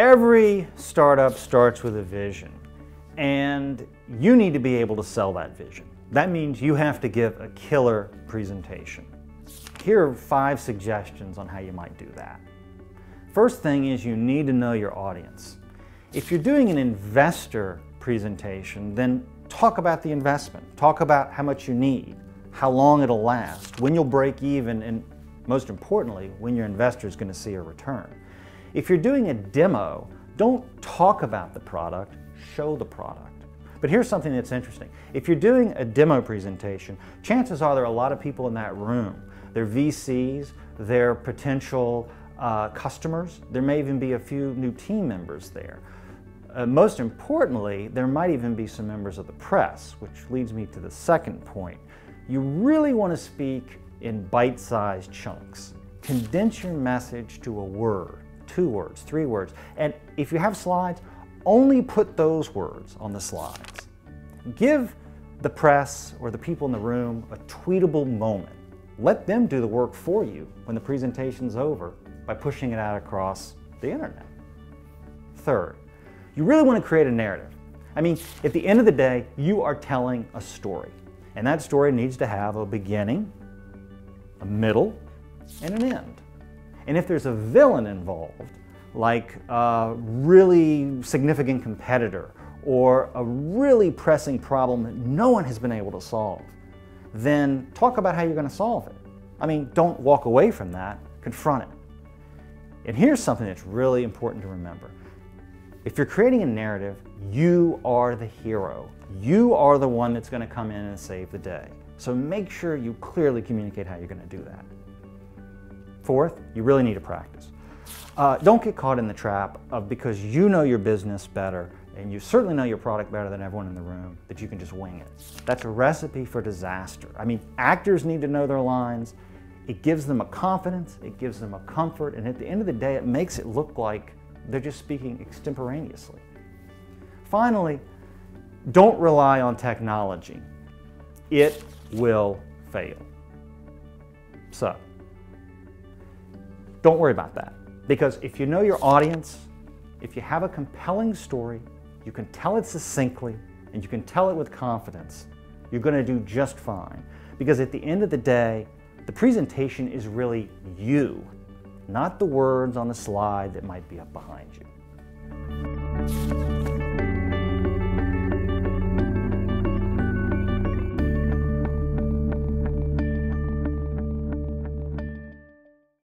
Every startup starts with a vision, and you need to be able to sell that vision. That means you have to give a killer presentation. Here are 5 suggestions on how you might do that. First thing is you need to know your audience. If you're doing an investor presentation, then talk about the investment. Talk about how much you need, how long it'll last, when you'll break even, and most importantly, when your investor is going to see a return. If you're doing a demo, don't talk about the product, show the product. But here's something that's interesting. If you're doing a demo presentation, chances are there are a lot of people in that room. They're VCs, they're potential customers. There may even be a few new team members there. Most importantly, there might even be some members of the press, which leads me to the second point. You really want to speak in bite-sized chunks. Condense your message to a word, 2 words, 3 words, and if you have slides, only put those words on the slides. Give the press or the people in the room a tweetable moment. Let them do the work for you when the presentation's over by pushing it out across the internet. Third, you really want to create a narrative. I mean, at the end of the day, you are telling a story, and that story needs to have a beginning, a middle, and an end. And if there's a villain involved, like a really significant competitor or a really pressing problem that no one has been able to solve, then talk about how you're going to solve it. I mean, don't walk away from that, confront it. And here's something that's really important to remember. If you're creating a narrative, you are the hero. You are the one that's going to come in and save the day. So make sure you clearly communicate how you're going to do that. Fourth, you really need to practice. Don't get caught in the trap of, because you know your business better and you certainly know your product better than everyone in the room, that you can just wing it. That's a recipe for disaster. I mean, actors need to know their lines. It gives them a confidence, it gives them a comfort, and at the end of the day, it makes it look like they're just speaking extemporaneously. Finally, don't rely on technology. It will fail. So, don't worry about that. Because if you know your audience, if you have a compelling story, you can tell it succinctly, and you can tell it with confidence, you're going to do just fine. Because at the end of the day, the presentation is really you, not the words on the slide that might be up behind you.